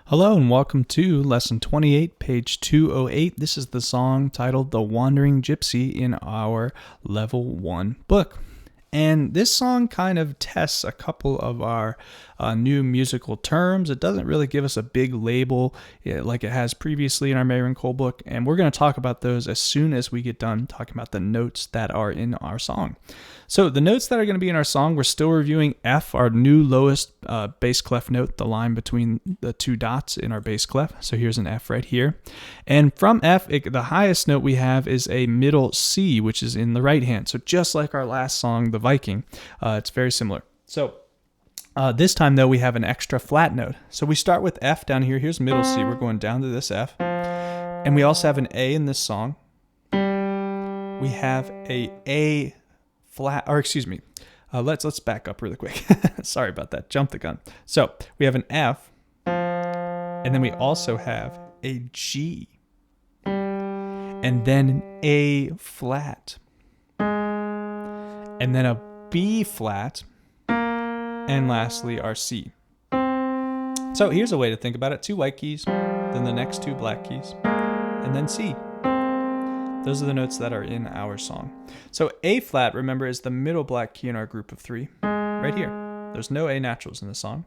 Hello and welcome to Lesson 28, page 208. This is the song titled The Wandering Gypsy in our Level 1 book. And this song kind of tests a couple of our new musical terms. It doesn't really give us a big label like it has previously in our Mary and Cole book. And we're going to talk about those as soon as we get done talking about the notes that are in our song. So the notes that are going to be in our song, we're still reviewing F, our new lowest bass clef note, the line between the two dots in our bass clef. So here's an F right here. And from F, the highest note we have is a middle C, which is in the right hand. So just like our last song, The Viking, it's very similar. So this time, though, we have an extra flat note. So we start with F down here. Here's middle C. We're going down to this F. And we also have an A in this song. We have A flat, or excuse me, let's back up really quick. Sorry about that. Jump the gun. So we have an F, and then we also have a G, and then an A flat, and then a B flat, and lastly our C. So here's a way to think about it. 2 white keys, then the next 2 black keys, and then C. Those are the notes that are in our song. So A flat, remember, is the middle black key in our group of 3, right here. There's no A naturals in the song.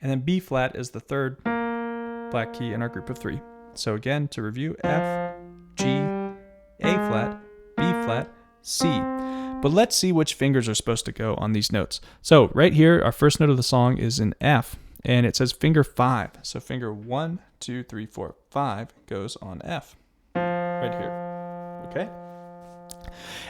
And then B flat is the third black key in our group of 3. So again, to review, F, G, A flat, B flat, C. But let's see which fingers are supposed to go on these notes. So right here, our first note of the song is in F, and it says finger 5. So finger 1, 2, 3, 4, 5 goes on F, right here. Okay,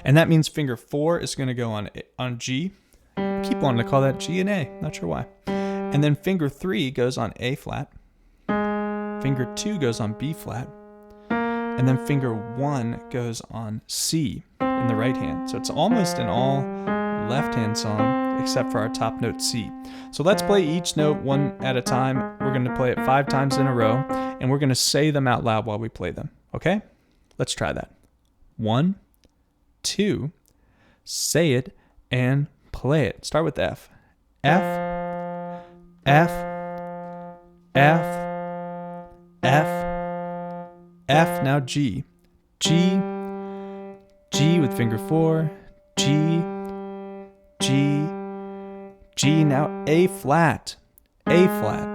and that means finger 4 is going to go on G. I keep wanting to call that G and A, not sure why. And then finger 3 goes on A flat. Finger 2 goes on B flat. And then finger 1 goes on C in the right hand. So it's almost an all left hand song except for our top note C. So let's play each note one at a time. We're going to play it 5 times in a row, and we're going to say them out loud while we play them. Okay, let's try that. 1, 2, say it, and play it. Start with F. F, F, F, F, F. Now G. G, G with finger 4. G, G, G. Now A flat. A flat.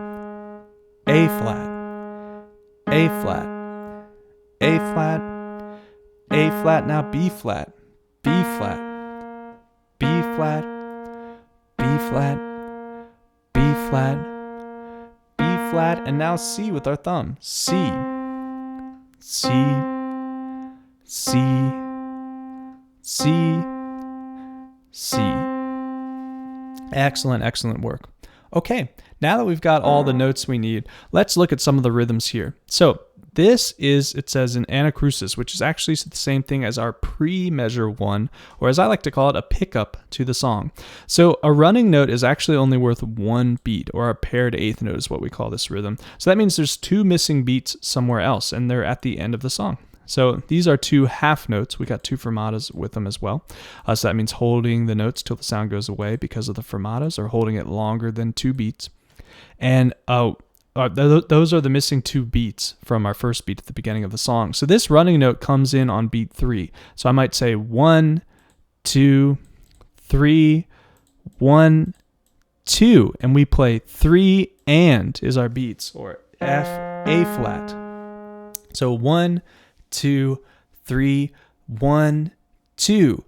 A flat. A flat. A flat. A flat, now B flat, B flat, B flat, B flat, B flat, B flat, and now C with our thumb. C, C, C, C, C. Excellent, excellent work. Okay, now that we've got all the notes we need, let's look at some of the rhythms here. So this is, it says, an anacrusis, which is actually the same thing as our pre-measure 1, or as I like to call it, a pickup to the song. So a running note is actually only worth 1 beat, or a paired 8th note is what we call this rhythm. So that means there's 2 missing beats somewhere else, and they're at the end of the song. So these are 2 half notes. We got 2 fermatas with them as well. So that means holding the notes till the sound goes away because of the fermatas, or holding it longer than 2 beats. And those are the missing 2 beats from our first beat at the beginning of the song. So this running note comes in on beat 3. So I might say 1, 2, 3, 1, 2, and we play 3 and is our beats, or F, A flat. So 1, 2, 3, 1, 2,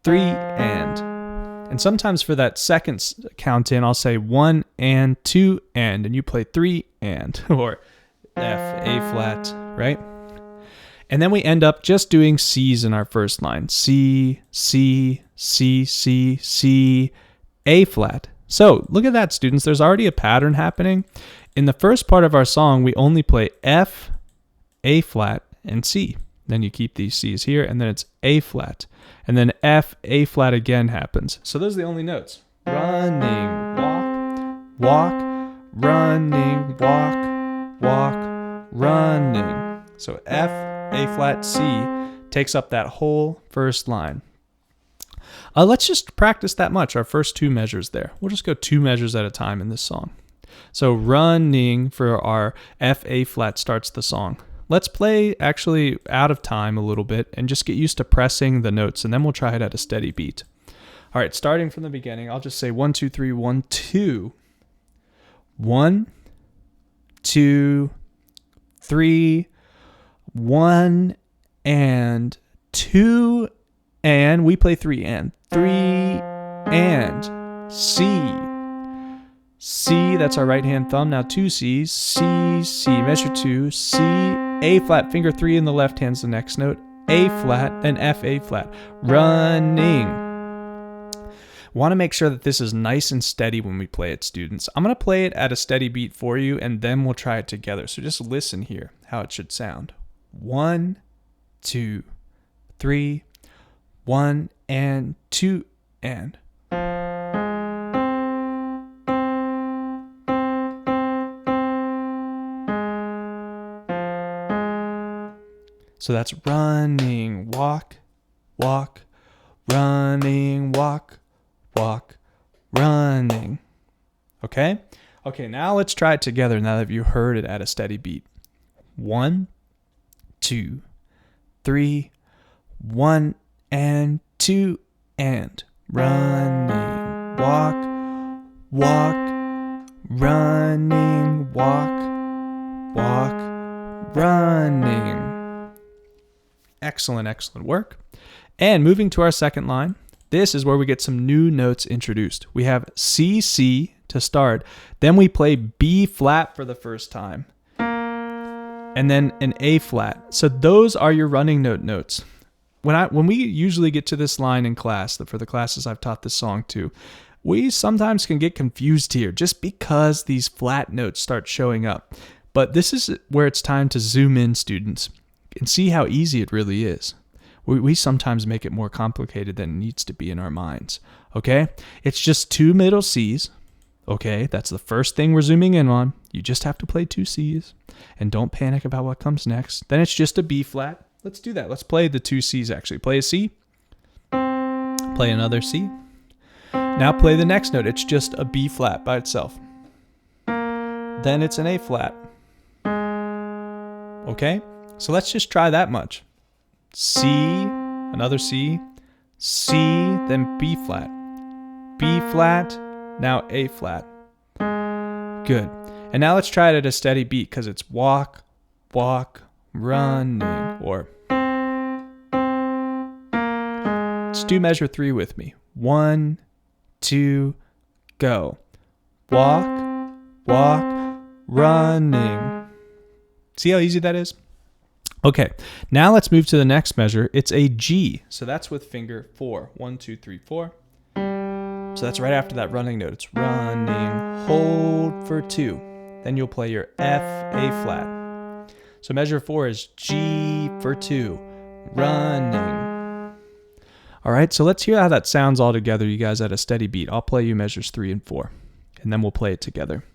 3, and sometimes for that second count in, I'll say 1 and 2 and you play 3 and, or F, A flat, right? And then we end up just doing C's in our first line. C, C, C, C, C, A flat. So look at that, students. There's already a pattern happening. In the first part of our song, we only play F, A flat, and C. Then you keep these C's here, and then it's A flat. And then F, A flat again happens. So those are the only notes. Running, walk, walk, running, walk, walk, running. So F, A flat, C takes up that whole first line. Let's just practice that much, our first 2 measures there. We'll just go 2 measures at a time in this song. So running for our F, A flat starts the song. Let's play actually out of time a little bit and just get used to pressing the notes, and then we'll try it at a steady beat. All right, starting from the beginning, I'll just say 1, 2, 3, 1, 2. 1, 2, 3, 1 and 2, and we play 3 and 3 and C. C, that's our right hand thumb. Now 2 C's. C, C, measure 2, C, A flat, finger 3 in the left hand's the next note. A flat and F, A flat. Running. Want to make sure that this is nice and steady when we play it, students. I'm going to play it at a steady beat for you, and then we'll try it together. So just listen here how it should sound. 1, 2, 3, 1 and 2 and. So that's running, walk, walk, running, walk, walk, running. Okay? Okay, now let's try it together now that you heard it at a steady beat. 1, 2, 3, 1 and 2 and. Running, walk, walk, running, walk, walk, running. Excellent, excellent work. And moving to our second line, this is where we get some new notes introduced. We have C, C to start. Then we play B flat for the first time. And then an A flat. So those are your running note notes. When we usually get to this line in class, for the classes I've taught this song to, we sometimes can get confused here just because these flat notes start showing up. But this is where it's time to zoom in, students, and see how easy it really is. We sometimes make it more complicated than it needs to be in our minds, okay? It's just 2 middle C's, okay? That's the first thing we're zooming in on. You just have to play 2 C's, and don't panic about what comes next. Then it's just a B flat. Let's do that. Let's play the 2 C's actually. Play a C, play another C. Now play the next note. It's just a B flat by itself. Then it's an A flat, okay? So let's just try that much. C, another C, C, then B flat, B flat, now A flat. Good. And now let's try it at a steady beat because it's walk, walk, running, or let's do measure 3 with me. 1, 2, go. Walk, walk, running. See how easy that is? Okay, now let's move to the next measure. It's a G, so that's with finger 4. 1, 2, 3, 4. So that's right after that running note. It's running, hold for 2. Then you'll play your F, A flat. So measure 4 is G for 2, running. All right, so let's hear how that sounds all together, you guys, at a steady beat. I'll play you measures 3 and 4, and then we'll play it together.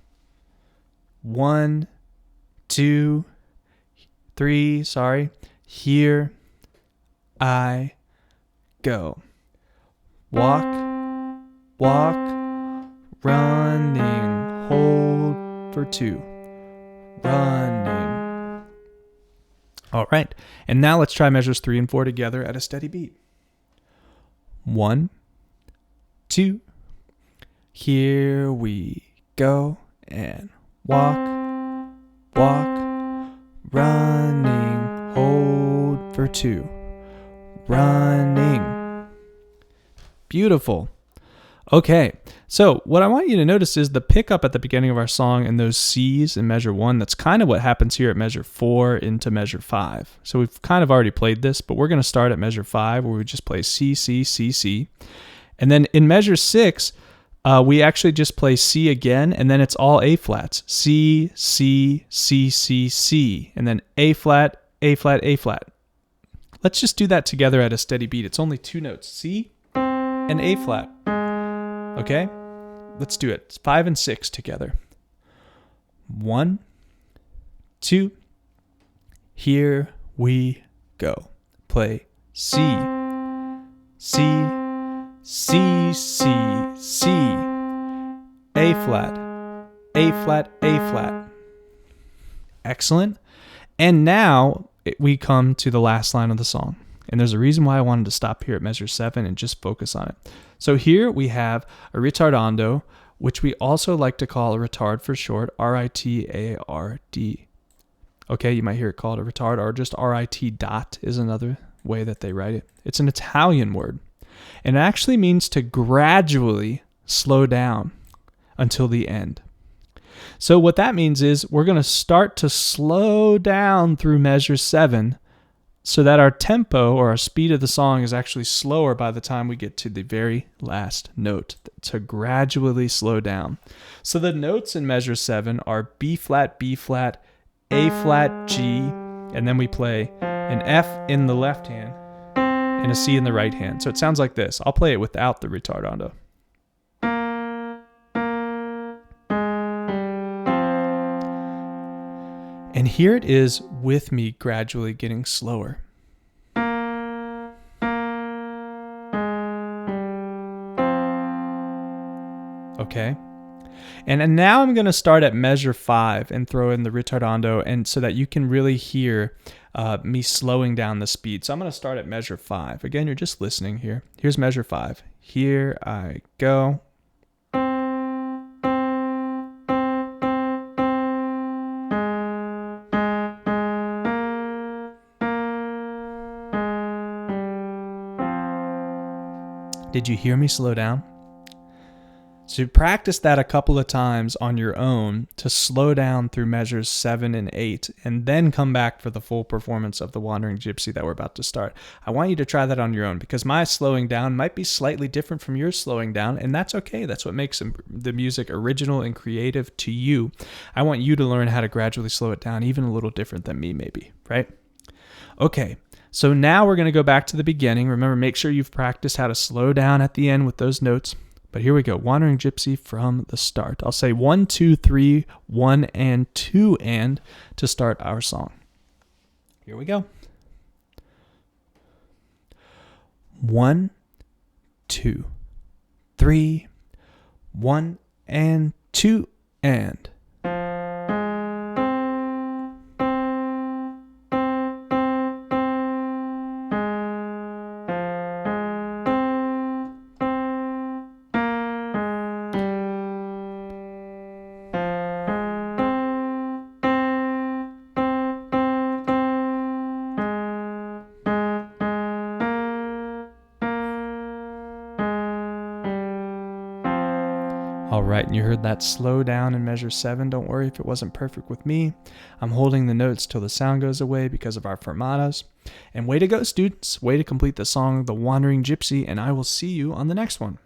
1, 2, 3, here I go. Walk, walk, running, hold for 2, running. All right, and now let's try measures 3 and 4 together at a steady beat. 1, 2, here we go, and walk, walk, running, hold for 2, running. Beautiful. Okay, so what I want you to notice is the pickup at the beginning of our song and those C's in measure 1. That's kind of what happens here at measure 4 into measure 5. So we've kind of already played this, but we're going to start at measure 5 where we just play C, C, C, C. And then in measure 6, we actually just play C again, and then it's all A flats. C, C, C, C, C, and then A flat, A flat, A flat. Let's just do that together at a steady beat. It's only 2 notes, C and A flat. Okay? Let's do it. It's 5 and 6 together. 1, 2, here we go. Play C, C, C, C, C, A flat, A flat, A flat. Excellent. And now we come to the last line of the song. And there's a reason why I wanted to stop here at measure 7 and just focus on it. So here we have a ritardando, which we also like to call a retard for short, R-I-T-A-R-D. Okay, you might hear it called a retard, or just R-I-T dot is another way that they write it. It's an Italian word, and it actually means to gradually slow down until the end. So what that means is we're going to start to slow down through measure 7 so that our tempo or our speed of the song is actually slower by the time we get to the very last note, to gradually slow down. So the notes in measure 7 are B flat, B flat, A flat, G, and then we play an F in the left hand and a C in the right hand. So it sounds like this. I'll play it without the ritardando. And here it is with me gradually getting slower. Okay. And now I'm going to start at measure 5 and throw in the ritardando, and so that you can really hear me slowing down the speed. So I'm going to start at measure 5. Again, you're just listening here. Here's measure 5. Here I go. Did you hear me slow down? So practice that a couple of times on your own to slow down through measures 7 and 8, and then come back for the full performance of the Wandering Gypsy that we're about to start. I want you to try that on your own, because my slowing down might be slightly different from your slowing down, and that's okay. That's what makes the music original and creative to you. I want you to learn how to gradually slow it down, even a little different than me maybe, right? Okay. So now we're going to go back to the beginning. Remember, make sure you've practiced how to slow down at the end with those notes. But here we go. Wandering Gypsy from the start. I'll say 1, 2, 3, 1, and 2, and to start our song. Here we go. 1, 2, 3, 1, and 2, and. All right, and you heard that slow down in measure 7. Don't worry if it wasn't perfect with me. I'm holding the notes till the sound goes away because of our fermatas. And way to go, students. Way to complete the song, The Wandering Gypsy, and I will see you on the next one.